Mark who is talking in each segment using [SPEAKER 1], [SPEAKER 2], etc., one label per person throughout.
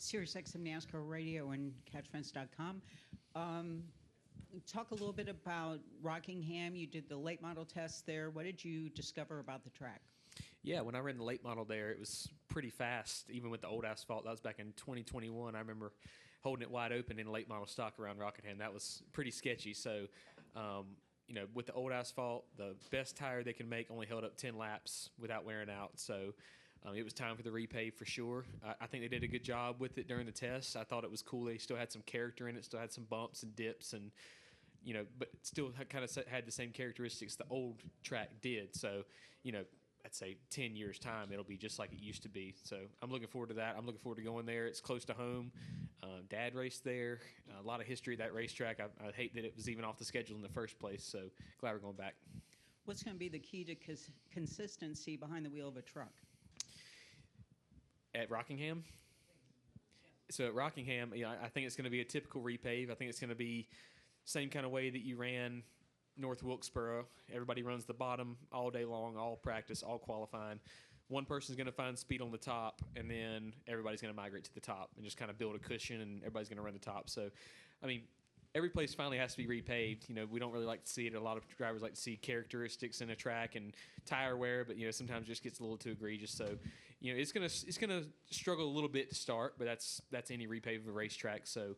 [SPEAKER 1] SiriusXM NASCAR Radio and catchfence.com. Talk a little bit about Rockingham. You did the late model test there. What did you discover about the track?
[SPEAKER 2] Yeah, when I ran the late model there, it was pretty fast, even with the old asphalt. That was back in 2021. I remember holding it wide open in late model stock around Rockingham. That was pretty sketchy. So, with the old asphalt, the best tire they can make only held up 10 laps without wearing out. So it was time for the repave for sure. I think they did a good job with it during the test. I thought it was cool. They still had some character in it, still had some bumps and dips, and but still kind of had the same characteristics the old track did. So, I'd say 10 years' time, it'll be just like it used to be. So I'm looking forward to that. I'm looking forward to going there. It's close to home. Dad raced there. A lot of history of that racetrack. I hate that it was even off the schedule in the first place, so glad we're going back.
[SPEAKER 1] What's going to be the key to consistency behind the wheel of a truck?
[SPEAKER 2] At Rockingham? So at Rockingham, I think it's going to be a typical repave. I think it's going to be same kind of way that you ran North Wilkesboro. Everybody runs the bottom all day long, all practice, all qualifying. One person's going to find speed on the top, and then everybody's going to migrate to the top and just kind of build a cushion, and everybody's going to run the top. So, every place finally has to be repaved. We don't really like to see it. A lot of drivers like to see characteristics in a track and tire wear, but sometimes it just gets a little too egregious. So, it's gonna struggle a little bit to start, but that's any repave of a racetrack. So,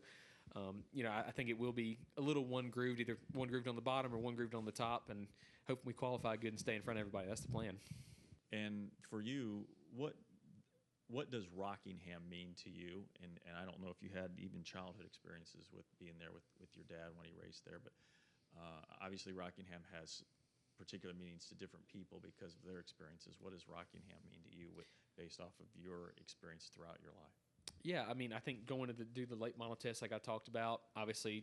[SPEAKER 2] I think it will be a little one grooved, either one grooved on the bottom or one grooved on the top, and hopefully we qualify good and stay in front of everybody. That's the plan.
[SPEAKER 3] And for you, what does Rockingham mean to you? And I don't know if you had even childhood experiences with being there with your dad when he raced there, but obviously Rockingham has particular meanings to different people because of their experiences. What does Rockingham mean to you based off of your experience throughout your life?
[SPEAKER 2] Yeah, I think going to do the late model test like I talked about, obviously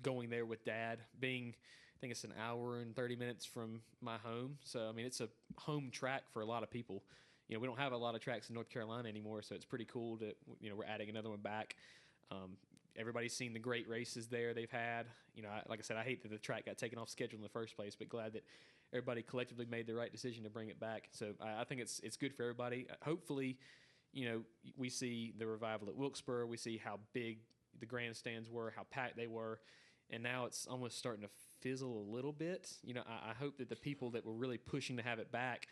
[SPEAKER 2] going there with Dad, I think it's an hour and 30 minutes from my home. So, it's a home track for a lot of people. We don't have a lot of tracks in North Carolina anymore, so it's pretty cool that, we're adding another one back. Everybody's seen the great races there they've had. Like I said, I hate that the track got taken off schedule in the first place, but glad that everybody collectively made the right decision to bring it back. So I think it's good for everybody. Hopefully, we see the revival at Wilkesboro. We see how big the grandstands were, how packed they were, and now it's almost starting to fizzle a little bit. I hope that the people that were really pushing to have it back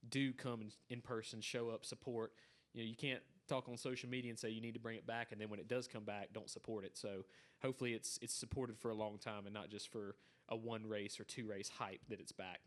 [SPEAKER 2] do come in person, show up, support. You can't talk on social media and say you need to bring it back, and then when it does come back, don't support it. So hopefully it's supported for a long time and not just for a one race or two race hype that it's back.